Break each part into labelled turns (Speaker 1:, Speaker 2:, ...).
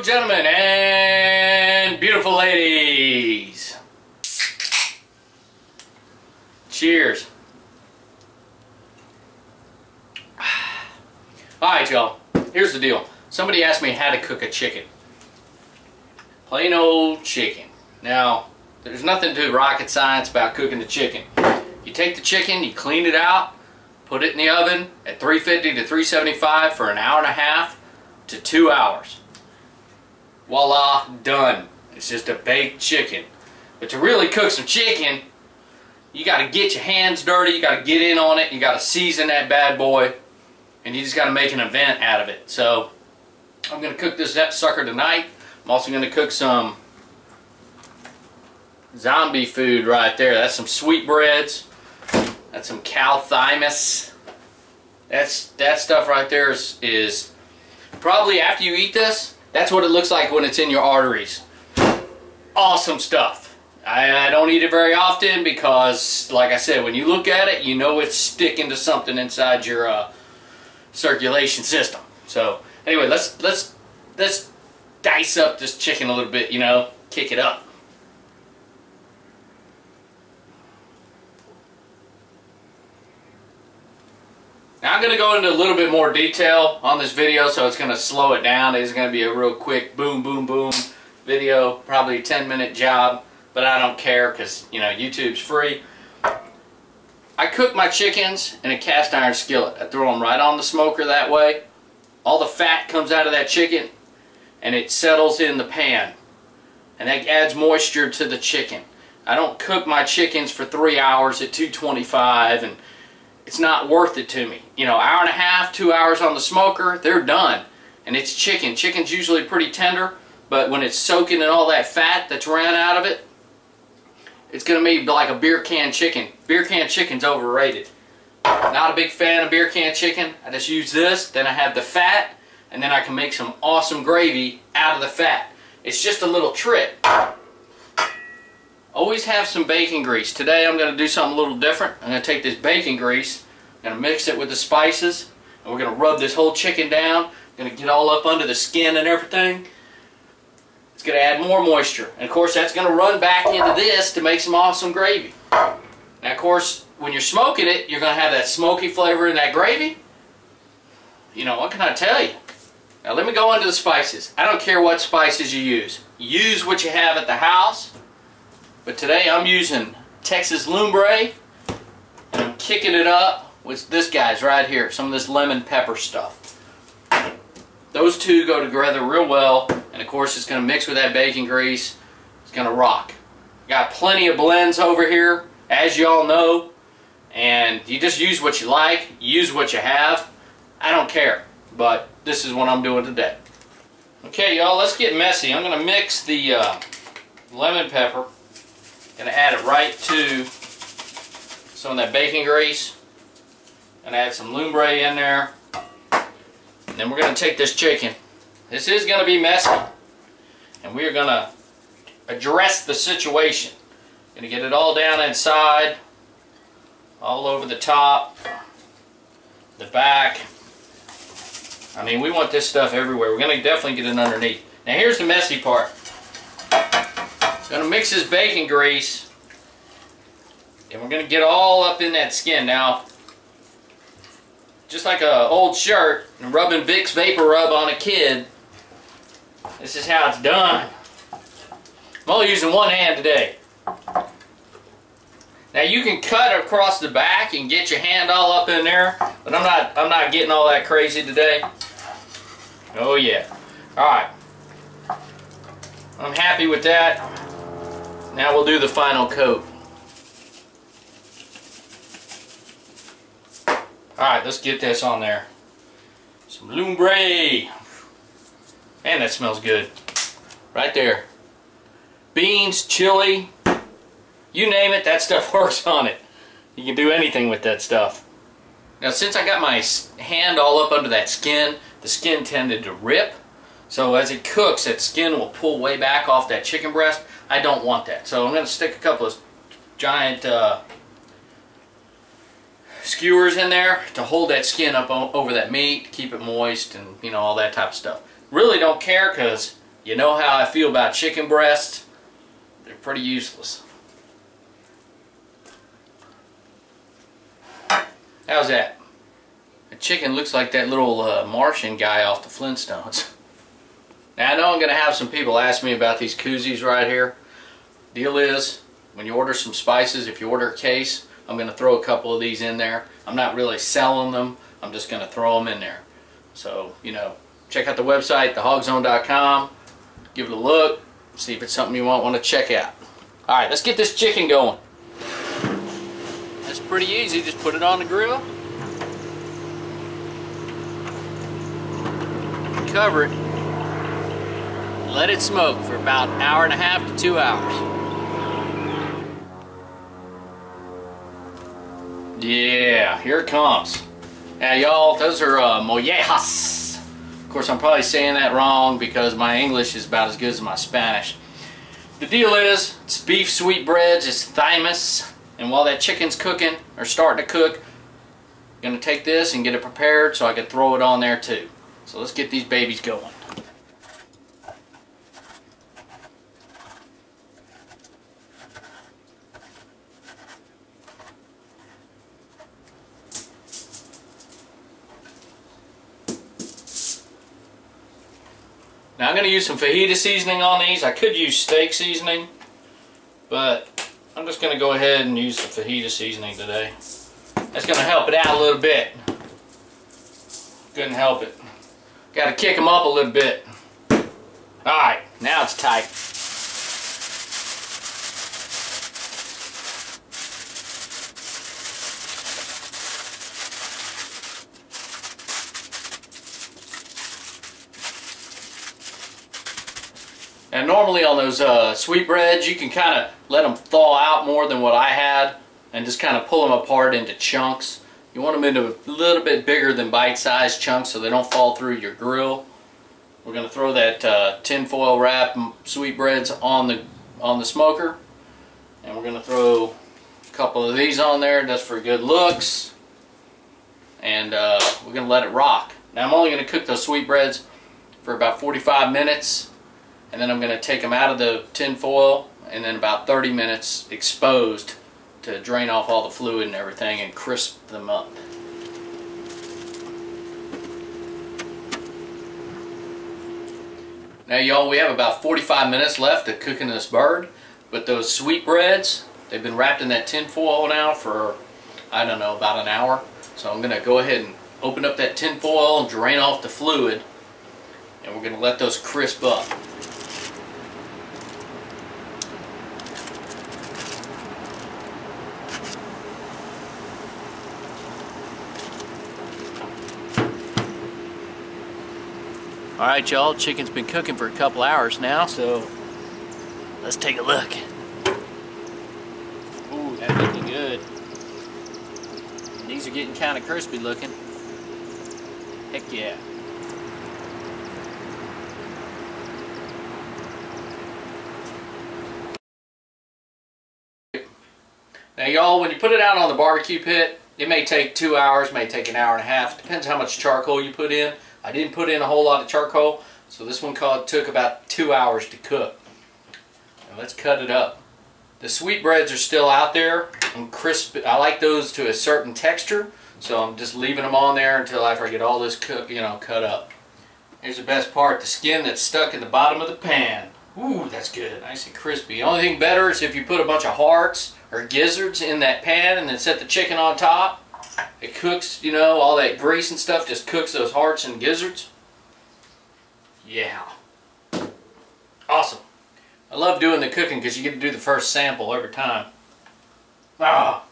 Speaker 1: Gentlemen and beautiful ladies. Cheers. Alright y'all, here's the deal. Somebody asked me how to cook a chicken. Plain old chicken. Now, there's nothing to rocket science about cooking the chicken. You take the chicken, you clean it out, put it in the oven at 350 to 375 for an hour and a half to 2 hours. Voila, done. It's just a baked chicken. But to really cook some chicken, you got to get your hands dirty, you got to get in on it, you got to season that bad boy, and you just got to make an event out of it. So, I'm going to cook this sucker tonight. I'm also going to cook some zombie food right there. That's some Sweetbreads. That's some cow thymus. That stuff right there is probably after you eat this, that's what it looks like when it's in your arteries. Awesome stuff. I don't eat it very often because, like I said, when you look at it, you know it's sticking to something inside your circulation system. So anyway, let's dice up this chicken a little bit, you know, kick it up. Now I'm going to go into a little bit more detail on this video, so it's going to slow it down. It's going to be a real quick boom, boom, boom video, probably a 10-minute job, but I don't care because, you know, YouTube's free. I cook my chickens in a cast iron skillet. I throw them right on the smoker that way. All the fat comes out of that chicken and it settles in the pan, and that adds moisture to the chicken. I don't cook my chickens for 3 hours at 225, and it's not worth it to me. You know, hour and a half, 2 hours on the smoker, they're done. And it's chicken. Chicken's usually pretty tender, but when it's soaking in all that fat that's ran out of it, it's going to be like a beer can chicken. Beer can chicken's overrated. Not a big fan of beer can chicken. I just use this, then I have the fat, and then I can make some awesome gravy out of the fat. It's just a little trick. Always have some bacon grease. Today I'm going to do something a little different. I'm going to take this bacon grease, I'm going to mix it with the spices, and we're going to rub this whole chicken down. I'm going to get all up under the skin and everything. It's going to add more moisture. And of course that's going to run back into this to make some awesome gravy. Now of course when you're smoking it, you're going to have that smoky flavor in that gravy. You know, what can I tell you? Now let me go into the spices. I don't care what spices you use. Use what you have at the house. But today I'm using Texas lumbre, and I'm kicking it up with this guy's right here, some of this lemon pepper stuff. Those two go together real well, and of course it's going to mix with that bacon grease. It's going to rock. Got plenty of blends over here, as you all know, and you just use what you like, use what you have. I don't care, but this is what I'm doing today. Okay y'all, let's get messy. I'm going to mix the lemon pepper. Going to add it right to some of that bacon grease. And add some lumbre in there. And then we're going to take this chicken. This is going to be messy. And we are going to address the situation. Going to get it all down inside. All over the top. The back. I mean, we want this stuff everywhere. We're going to definitely get it underneath. Now here's the messy part. Going to mix this bacon grease, and we're going to get all up in that skin. Now, just like an old shirt and rubbing Vicks Vapor Rub on a kid, this is how it's done. I'm only using one hand today. Now you can cut across the back and get your hand all up in there, but I'm not getting all that crazy today. Oh yeah. All right. I'm happy with that. Now we'll do the final coat. Alright, let's get this on there. Some lumbre. Man, that smells good. Right there. Beans, chili, you name it, that stuff works on it. You can do anything with that stuff. Now since I got my hand all up under that skin, the skin tended to rip. So as it cooks, that skin will pull way back off that chicken breast. I don't want that. So I'm going to stick a couple of giant skewers in there to hold that skin up over that meat, keep it moist, and you know, all that type of stuff. Really don't care because You know how I feel about chicken breasts. They're pretty useless. How's that? The chicken looks like that little Martian guy off the Flintstones. Now I know I'm going to have some people ask me about these koozies right here. Deal is, when you order some spices, if you order a case, I'm going to throw a couple of these in there. I'm not really selling them. I'm just going to throw them in there. So, you know, check out the website, thehogzone.com. Give it a look. See if it's something you want to check out. Alright, let's get this chicken going. That's pretty easy. Just put it on the grill. Cover it. Let it smoke for about an hour and a half to 2 hours. Yeah, here it comes. Now y'all, those are mollejas. Of course, I'm probably saying that wrong because my English is about as good as my Spanish. The deal is, it's beef sweetbreads, it's thymus, and while that chicken's cooking, or starting to cook, I'm going to take this and get it prepared so I can throw it on there too. So let's get these babies going. Now I'm going to use some fajita seasoning on these. I could use steak seasoning, but I'm just going to go ahead and use the fajita seasoning today. That's going to help it out a little bit. Couldn't help it. Got to kick them up a little bit. Alright, now it's tight. And normally on those sweetbreads, you can kind of let them thaw out more than what I had and just kind of pull them apart into chunks. You want them into a little bit bigger than bite-sized chunks so they don't fall through your grill. We're going to throw that tin foil wrap sweetbreads on the smoker, and we're going to throw a couple of these on there just for good looks, and we're going to let it rock. Now I'm only going to cook those sweetbreads for about 45 minutes. And then I'm going to take them out of the tin foil and then about 30 minutes exposed to drain off all the fluid and everything and crisp them up. Now y'all, we have about 45 minutes left of cooking this bird, but those sweetbreads, they've been wrapped in that tin foil now for, I don't know, about an hour. So I'm going to go ahead and open up that tin foil and drain off the fluid, and we're going to let those crisp up. Alright y'all, chicken's been cooking for a couple hours now, so let's take a look. Ooh, that's looking good. And these are getting kind of crispy looking. Heck yeah. Now y'all, when you put it out on the barbecue pit, it may take 2 hours, may take an hour and a half. Depends how much charcoal you put in. I didn't put in a whole lot of charcoal, so this one took about 2 hours to cook. Now let's cut it up. The sweetbreads are still out there and crisp. I like those to a certain texture, so I'm just leaving them on there until after I get all this cut up. Here's the best part, the skin that's stuck in the bottom of the pan. Ooh, that's good, nice and crispy. The only thing better is if you put a bunch of hearts or gizzards in that pan and then set the chicken on top. It cooks, you know, all that grease and stuff just cooks those hearts and gizzards. Yeah. Awesome. I love doing the cooking because you get to do the first sample every time. Ah.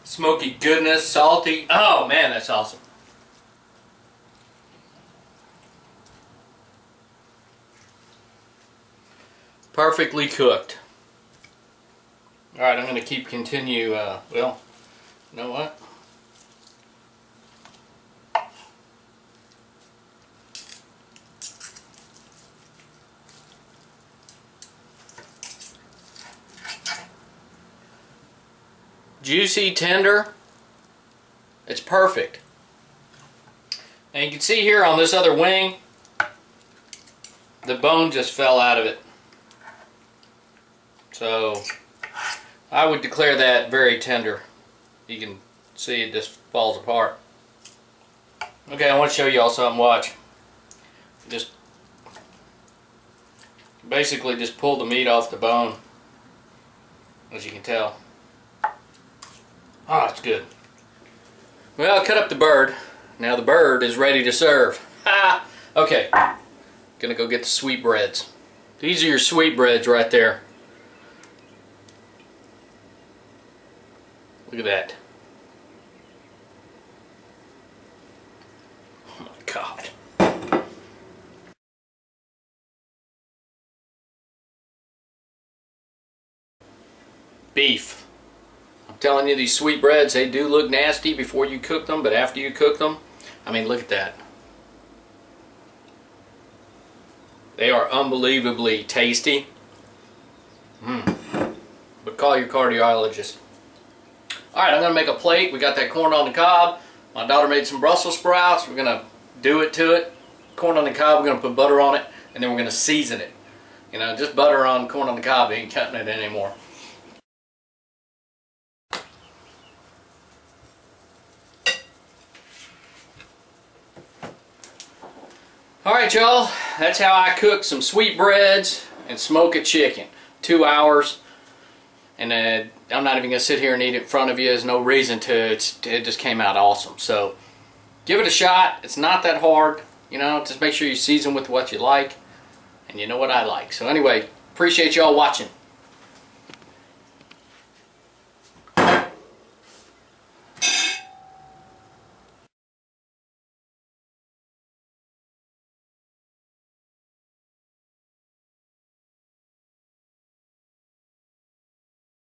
Speaker 1: Smoky goodness, salty. Oh man, that's awesome. Perfectly cooked. Alright, I'm going to continue, well, you know what? Juicy, tender, it's perfect. And you can see here on this other wing, the bone just fell out of it. So I would declare that very tender. You can see it just falls apart. Okay, I want to show you all something. Watch. Just basically just pull the meat off the bone, as you can tell. Ah, it's good. Well, I cut up the bird. Now the bird is ready to serve. Ha! Okay, gonna go get the sweetbreads. These are your sweetbreads right there. Look at that. Oh my God. Beef. I'm telling you, these sweetbreads, they do look nasty before you cook them, but after you cook them, I mean, look at that. They are unbelievably tasty. But call your cardiologist. Alright, I'm going to make a plate. We got that corn on the cob. My daughter made some Brussels sprouts. We're going to do it to it. Corn on the cob, we're going to put butter on it, and then we're going to season it. You know, just butter on corn on the cob, ain't cutting it anymore. Alright y'all, that's how I cook some sweetbreads and smoke a chicken. 2 hours. And I'm not even going to sit here and eat it in front of you. There's no reason to. It just came out awesome. So give it a shot. It's not that hard. You know, just make sure you season with what you like. And you know what I like. So anyway, appreciate y'all watching.